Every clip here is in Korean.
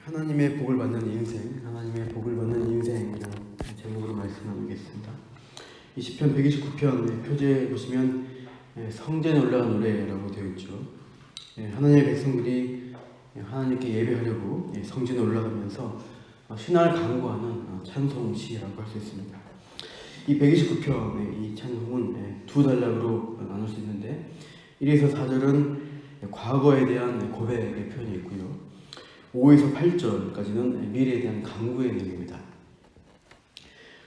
하나님의 복을 받는 인생, 하나님의 복을 받는 인생이라는 제목으로 말씀 나누겠습니다. 이 시편 129편 표제에 보시면 성전에 올라간 노래라고 되어 있죠. 하나님의 백성들이 하나님께 예배하려고 성전에 올라가면서 신앙을 강구하는 찬송시라고 할 수 있습니다. 이 129편의 이 찬송은 두 단락으로 나눌 수 있는데 1에서 4절은 과거에 대한 고백의 표현이 있고요. 5에서 8절까지는 미래에 대한 강구의 내용입니다.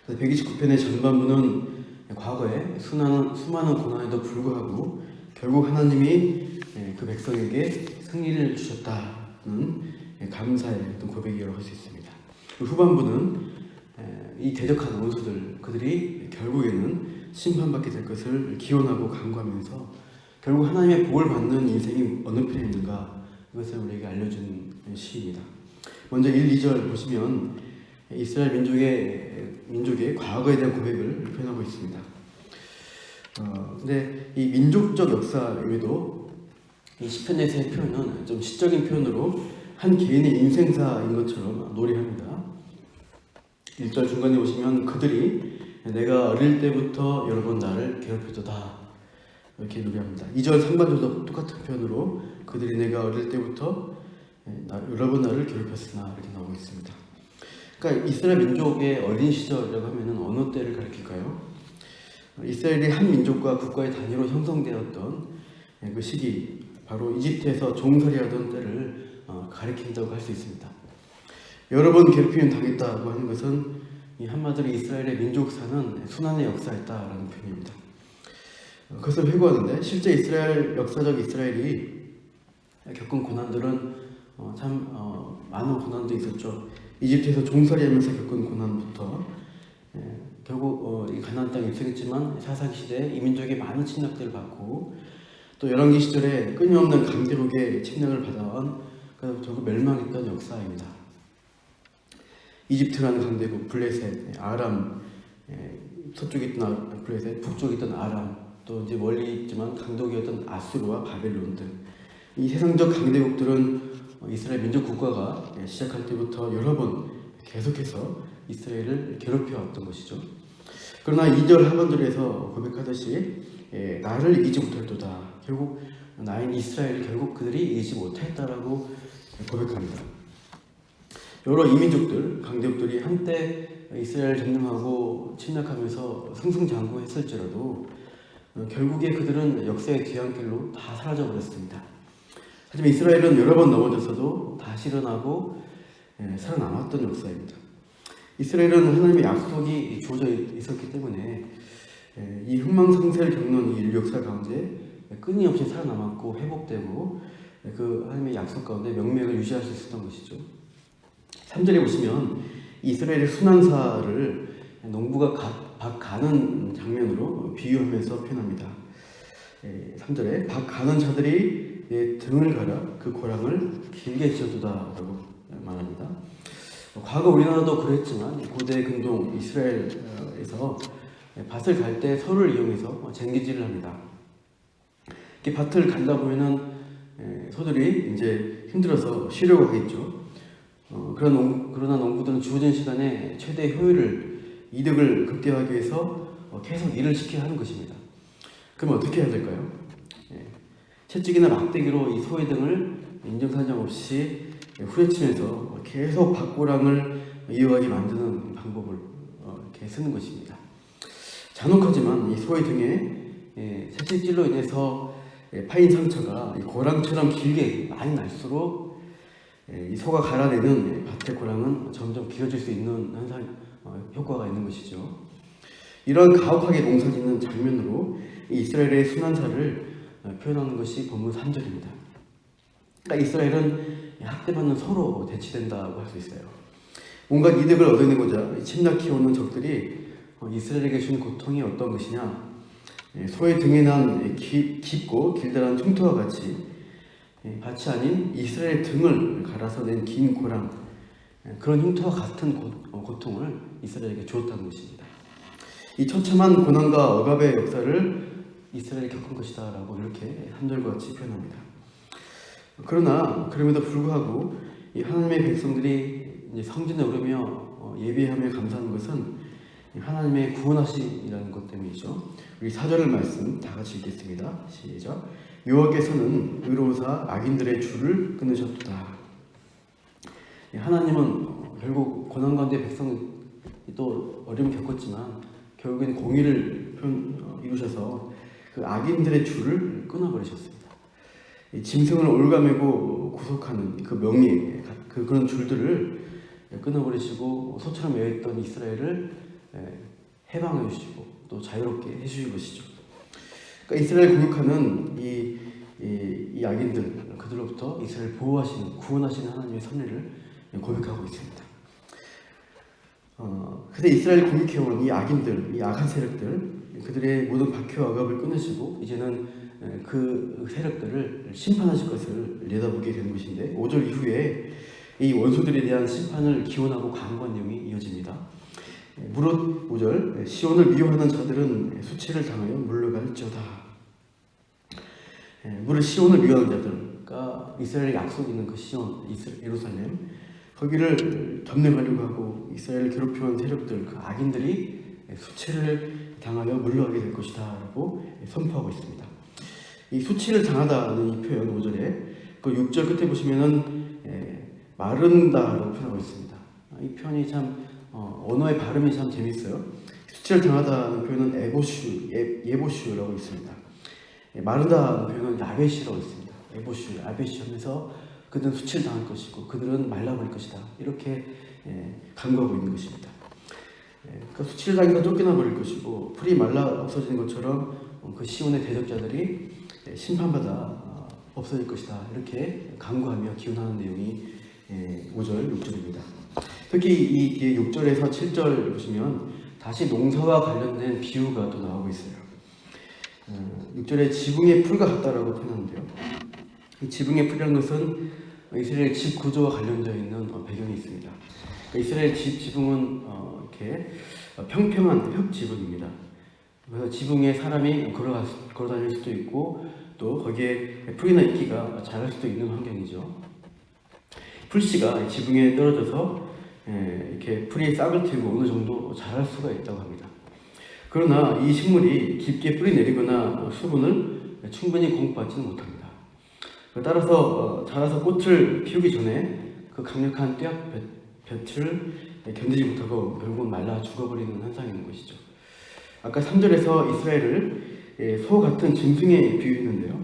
129편의 전반부는 과거에 수많은 고난에도 불구하고 결국 하나님이 그 백성에게 승리를 주셨다는 감사의 어떤 고백이라고 할 수 있습니다. 후반부는 이 대적한 원수들, 그들이 결국에는 심판받게 될 것을 기원하고 강구하면서 결국 하나님의 복을 받는 인생이 어느 편에 있는가, 이것을 우리에게 알려준 시입니다. 먼저 1, 2절 보시면 이스라엘 민족의 과거에 대한 고백을 표현하고 있습니다. 근데 이 민족적 역사 외에도 이 시편에서의 표현은 좀 시적인 표현으로 한 개인의 인생사인 것처럼 노래합니다. 1절 중간에 보시면 그들이 내가 어릴 때부터 여러 번 나를 괴롭혀도다, 이렇게 노래합니다. 2절 상반절도 똑같은 표현으로 그들이 내가 어릴 때부터 여러 번 나를 괴롭혔으나, 이렇게 나오고 있습니다. 그러니까 이스라엘 민족의 어린 시절이라고 하면 어느 때를 가리킬까요? 이스라엘이 한 민족과 국가의 단위로 형성되었던 그 시기, 바로 이집트에서 종살이하던 때를 가리킨다고 할 수 있습니다. 여러 번 괴롭힘을 당했다고 하는 것은 한마디로 이스라엘의 민족사는 순환의 역사였다라는 표현입니다. 그것을 회고하는데 실제 역사적 이스라엘이 겪은 고난들은 참 많은 고난도 있었죠. 이집트에서 종살이하면서 겪은 고난부터 결국 이 가나안 땅에 입성했지만 사사기 시대에 이 민족이 많은 침략들을 받고, 또 열왕기 시절에 끊임없는 강대국의 침략을 받아온, 그래서 결국 멸망했던 역사입니다. 이집트라는 강대국, 블레셋, 아람, 서쪽에 있던 블레셋, 북쪽에 있던 아람, 또 이제 멀리 있지만 강대국이었던 아수르와 바벨론 등 이 세상적 강대국들은 이스라엘 민족 국가가 시작할 때부터 여러 번 계속해서 이스라엘을 괴롭혀왔던 것이죠. 그러나 2절 하반절에서 고백하듯이 나를 이기지 못할도다, 결국 나인 이스라엘을 결국 그들이 이기지 못했다라고 고백합니다. 여러 이민족들, 강대국들이 한때 이스라엘을 점령하고 침략하면서 승승장구했을지라도 결국에 그들은 역사의 뒤안길로 다 사라져버렸습니다. 하지만 이스라엘은 여러 번 넘어졌어도 다시 일어나고 살아남았던 역사입니다. 이스라엘은 하나님의 약속이 주어져 있었기 때문에 이 흥망성쇠를 겪는 이 인류 역사 가운데 끊임없이 살아남았고 회복되고 그 하나님의 약속 가운데 명맥을 유지할 수 있었던 것이죠. 3절에 보시면 이스라엘의 순환사를 농부가 밭 가는 장면으로 비유하면서 표현합니다. 3절에 밭 가는 자들이 내 등을 갈아 그 고랑을 길게 지어두다라고 말합니다. 과거 우리나라도 그랬지만 고대 근동 이스라엘에서 밭을 갈 때 소를 이용해서 쟁기질을 합니다. 이렇게 밭을 갈다 보면은 소들이 이제 힘들어서 쉬려고 하겠죠. 그러나 농부들은 주어진 시간에 최대 이득을 극대화하기 위해서 계속 일을 시켜야 하는 것입니다. 그럼 어떻게 해야 될까요? 채찍이나 막대기로 이 소의 등을 인정사정 없이 후려치면서 계속 밭고랑을 이어가게 만드는 방법을 이렇게 쓰는 것입니다. 잔혹하지만 이 소의 등에 채찍질로 인해서 파인 상처가 이 고랑처럼 길게 많이 날수록 이 소가 갈아내는 밭의 고랑은 점점 길어질 수 있는 효과가 있는 것이죠. 이런 가혹하게 농사짓는 장면으로 이스라엘의 순환사를 표현하는 것이 본문 3절입니다. 그러니까 이스라엘은 학대받는 소로 대치된다고 할 수 있어요. 온갖 이득을 얻어내고자 침략해오는 적들이 이스라엘에게 주는 고통이 어떤 것이냐, 소의 등에 난 깊고 길다란 흉터와 같이 밭이 아닌 이스라엘의 등을 갈아서 낸 긴 고랑, 그런 흉터와 같은 고통을 이스라엘에게 주었다는 것입니다. 이 처참한 고난과 억압의 역사를 이스라엘이 겪은 것이다 라고 이렇게 3절과 같이 표현합니다. 그러나 그럼에도 불구하고 이 하나님의 백성들이 이제 성전에 오르며 예배하며 감사하는 것은 하나님의 구원하심이라는 것 때문이죠. 우리 4절 말씀 다 같이 읽겠습니다. 시작. 여호와께서는 의로우사 악인들의 줄을 끊으셨도다. 하나님은 결국 고난 가운데 백성이 또 어려움을 겪었지만 결국엔 공의를 이루셔서 그 악인들의 줄을 끊어버리셨습니다. 짐승을 올가매고 구속하는 그 명예, 그런 줄들을 끊어버리시고 소처럼 매였던 이스라엘을 해방해 주시고 또 자유롭게 해주신 것이죠. 그러니까 이스라엘 공격하는 이 악인들, 그들로부터 이스라엘 보호하시는, 구원하시는 하나님의 섭리를 고백하고 있습니다. 그때 이스라엘 공격해온 이 악인들, 이 악한 세력들, 그들의 모든 박해와 억압을 끊으시고 이제는 그 세력들을 심판하실 것을 내다보게 되는 것인데 5절 이후에 이 원수들에 대한 심판을 기원하고 강구한 내용이 이어집니다. 무릇 5절 시온을 미워하는 자들은 수치를 당하여 물러갈지어다. 무릇 시온을 미워하는 자들, 그러니까 이스라엘의 약속 있는 그 시온, 예루살렘, 거기를 점령하려고 하고 이스라엘을 괴롭히는 세력들, 그 악인들이 수치를 당하여 물러가게 될 것이다 라고 선포하고 있습니다. 이 수치를 당하다는 이 표현 5절에 그 6절 끝에 보시면은 마른다라고 표현하고 있습니다. 이 표현이 참 언어의 발음이 참 재밌어요. 수치를 당하다는 표현은 예보슈라고 있습니다. 마르다는 표현은 야베시라고 있습니다. 예보슈, 야베시 하면서 그들은 수치를 당할 것이고 그들은 말라버릴 것이다. 이렇게 간구하고 있는 것입니다. 그 수치를 당해서 쫓겨나 버릴 것이고 풀이 말라 없어지는 것처럼 그 시온의 대적자들이 심판받아 없어질 것이다. 이렇게 간구하며 기원하는 내용이 5절, 6절입니다. 특히 이 뒤에 6절에서 7절 보시면 다시 농사와 관련된 비유가 또 나오고 있어요. 6절에 지붕의 풀과 같다라고 표현하는데요. 이 지붕의 풀이라는 것은 이스라엘 집 구조와 관련되어 있는 배경이 있습니다. 이스라엘 지붕은 이렇게 평평한 흙 지붕입니다. 그래서 지붕에 사람이 걸어 다닐 수도 있고 또 거기에 풀이나 이끼가 자랄 수도 있는 환경이죠. 풀씨가 지붕에 떨어져서 이렇게 풀이 싹을 틔우고 어느 정도 자랄 수가 있다고 합니다. 그러나 이 식물이 깊게 뿌리 내리거나 수분을 충분히 공급받지는 못합니다. 따라서 자라서 꽃을 피우기 전에 그 강력한 볕을 견디지 못하고 결국은 말라 죽어버리는 현상이 있는 것이죠. 아까 3절에서 이스라엘을 소 같은 짐승에 비유했는데요.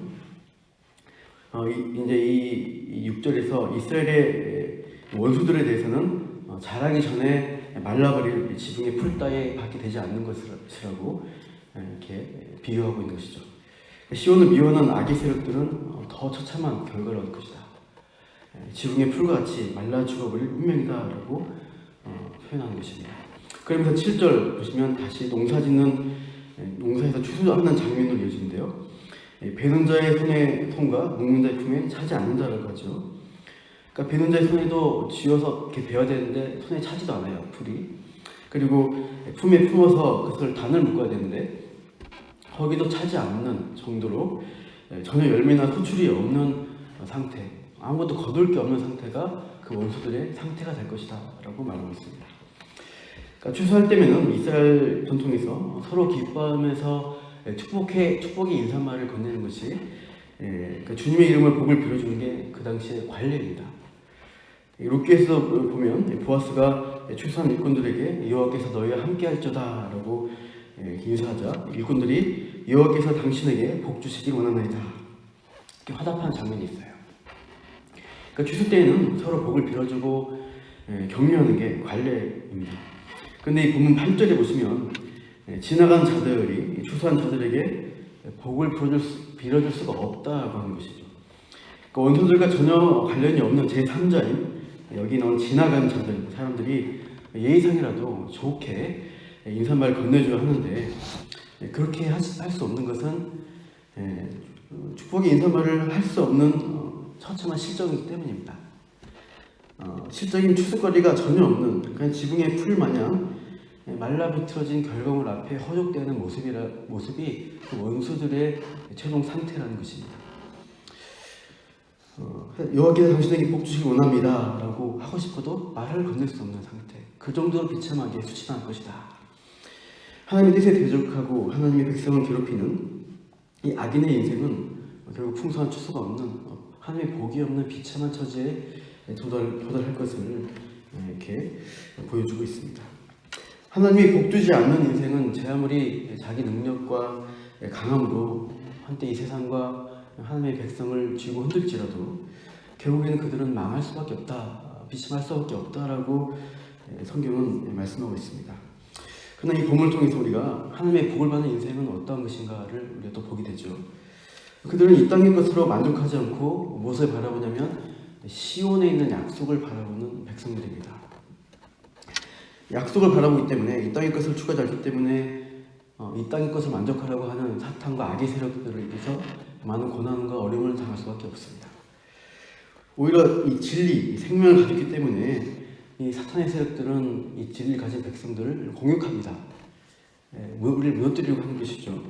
이제 이 6절에서 이스라엘의 원수들에 대해서는 자라기 전에 말라버릴 지붕의 풀 따위에 받게 되지 않는 것이라고 이렇게 비유하고 있는 것이죠. 시온을 미워하는 악의 세력들은 더 처참한 결과를 얻을 것이다. 지붕의 풀같이 말라 죽어버릴 운명이다라고 표현하는 것입니다. 그러면서 7절 보시면 다시 농사에서 추수하는 장면으로 이어지는데요. 베는 자의 손과 묶는 자의 품에 차지 않는다라고 하죠. 그러니까 베는 자의 손에도 쥐어서 이렇게 베어야 되는데 손에 차지도 않아요, 풀이. 그리고 품에 품어서 그것을 단을 묶어야 되는데 거기도 차지 않는 정도로 전혀 열매나 소출이 없는 상태, 아무것도 거둘 게 없는 상태가 그 원수들의 상태가 될 것이다 라고 말하고 있습니다. 그러니까 추수할 때면은 이스라엘 전통에서 서로 기뻐하면서 축복의 인사말을 건네는 것이 그러니까 주님의 이름을 복을 빌어주는 게 그 당시의 관례입니다. 룻기에서 보면 보아스가 추수한 일꾼들에게 여호와께서 너희와 함께할지어다 라고 인사하자 일꾼들이 여호와께서 당신에게 복 주시길 원하나이다 이렇게 화답한 장면이 있어요. 그러니까 추수 때에는 서로 복을 빌어주고 격려하는 게 관례입니다. 그런데 이 본문 8절에 보시면 지나간 자들이 추수한 자들에게 복을 빌어줄 수가 없다고 하는 것이죠. 그러니까 원수들과 전혀 관련이 없는 제3자인 여기 나온 지나간 자들, 사람들이 예의상이라도 좋게 인사말을 건네줘야 하는데 그렇게 할 수 없는 것은 축복의 인사말을 할 수 없는 처참한 실정이기 때문입니다. 실적인 추수거리가 전혀 없는 그냥 지붕의 풀 마냥 말라비틀어진 결과물 앞에 허족되는 모습이 그 원수들의 최종 상태라는 것입니다. 여호와께서 당신에게 복 주시기 원합니다 라고 하고 싶어도 말을 건넬 수 없는 상태, 그 정도로 비참하게 수치당할 것이다. 하나님의 뜻에 대적하고 하나님의 백성을 괴롭히는 이 악인의 인생은 결국 풍성한 추수가 없는, 하나님의 복이 없는 비참한 처지에 도달할 것을 이렇게 보여주고 있습니다. 하나님이 복 주지 않는 인생은 제 아무리 자기 능력과 강함으로 한때 이 세상과 하나님의 백성을 쥐고 흔들지라도 결국에는 그들은 망할 수밖에 없다, 비참할 수밖에 없다라고 성경은 말씀하고 있습니다. 그러나 이 본문을 통해서 우리가 하나님의 복을 받는 인생은 어떠한 것인가를 우리가 또 보게 되죠. 그들은 이 땅의 것으로 만족하지 않고 무엇을 바라보냐면 시온에 있는 약속을 바라보는 백성들입니다. 약속을 바라보기 때문에 이 땅의 것을 추구하지 않기 때문에 이 땅의 것을 만족하려고 하는 사탄과 악의 세력들을 인해서 많은 고난과 어려움을 당할 수밖에 없습니다. 오히려 이 진리, 이 생명을 가졌기 때문에 이 사탄의 세력들은 이 진리를 가진 백성들을 공격합니다. 우리를 무너뜨리려고 하는 것이죠.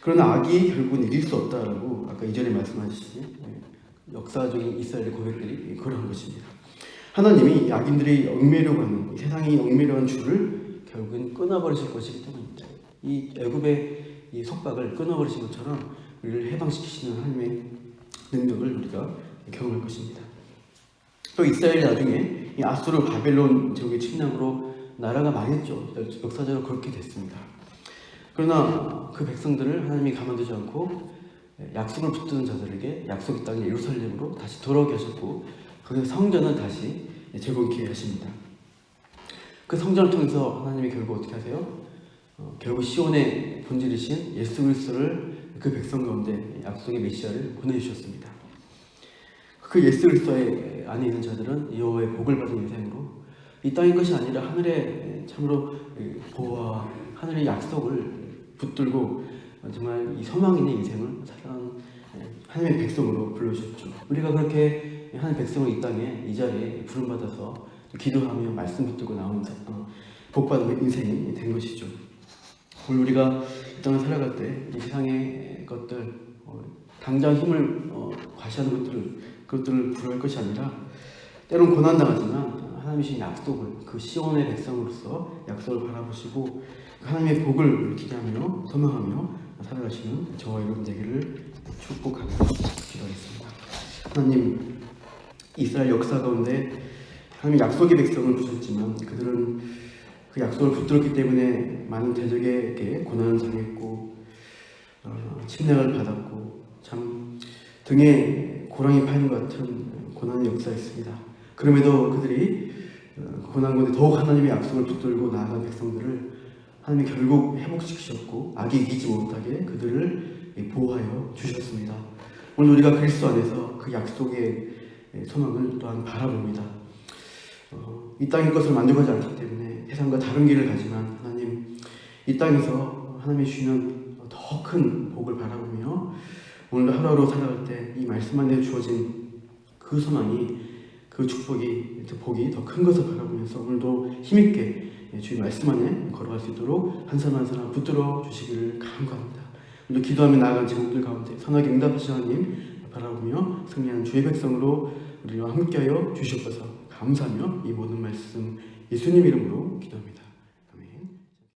그러나 악이 결국은 이길 수 없다라고 아까 이전에 말씀하셨듯이 역사적인 이스라엘의 고백들이 그러한 것입니다. 하나님이 악인들이 얽매려고 하는, 세상이 얽매려고 하는 줄을 결국은 끊어버리실 것이기 때문입니다. 이 애굽의 이 속박을 끊어버리신 것처럼 우리를 해방시키시는 하나님의 능력을 우리가 경험할 것입니다. 또 이스라엘이 나중에 이 아수르 바벨론 제국의 침략으로 나라가 망했죠. 역사적으로 그렇게 됐습니다. 그러나 그 백성들을 하나님이 가만두지 않고 약속을 붙드는 자들에게 약속의 땅 예루살렘으로 다시 돌아오게 하셨고, 거기서 성전을 다시 재건케 하십니다. 그 성전을 통해서 하나님이 결국 어떻게 하세요? 결국 시온의 본질이신 예수 그리스도를 그 백성 가운데 약속의 메시아를 보내주셨습니다. 그 예수 그리스도 안에 있는 자들은 여호와의 복을 받은 인생으로 이 땅의 것이 아니라 하늘의 참으로 보호와 하늘의 약속을 붙들고 정말 이 소망 있는 인생을 살아가는 하나님의 백성으로 불러주셨죠. 우리가 그렇게 하나님의 백성을 이 땅에 이 자리에 부름받아서 기도하며 말씀 붙들고 나온 복받은 인생이 된 것이죠. 오늘 우리가 이 땅을 살아갈 때 이 세상의 것들, 당장 힘을 과시하는 그것들을 부러워할 것이 아니라 때론 고난당하지만 하나님이신 약속을, 그 시온의 백성으로서 약속을 바라보시고 하나님의 복을 기대하며 소망하며 살아가시는 저와 여러분 되기를 축복하며 기도하겠습니다. 하나님, 이스라엘 역사 가운데 하나님 약속의 백성을 부르셨지만 그들은 그 약속을 붙들었기 때문에 많은 대적에게 고난을 당했고 침략을 받았고 참 등에 고랑이 파인 것 같은 고난의 역사였습니다. 그럼에도 그들이 고난 가운데 더욱 하나님의 약속을 붙들고 나아간 백성들을 하나님이 결국 회복시키셨고 악이 이기지 못하게 그들을 보호하여 주셨습니다. 오늘 우리가 그리스도 안에서 그 약속의 소망을 또한 바라봅니다. 이 땅의 것을 만족하지 않기 때문에 세상과 다른 길을 가지만 하나님, 이 땅에서 하나님이 주시는 더 큰 복을 바라보며 오늘도 하루하루 살아갈 때 이 말씀 안에 주어진 그 소망이, 그 축복이, 그 복이 더 큰 것을 바라보면서 오늘도 힘있게 주의 말씀 안에 걸어갈 수 있도록 한 사람 한 사람 붙들어 주시기를 간구합니다. 오늘도 기도하며 나아간 제목들 가운데 선하게 응답하신 하나님 바라보며 승리하는 주의 백성으로 우리와 함께하여 주시옵소서. 감사하며 이 모든 말씀 예수님 이름으로 기도합니다.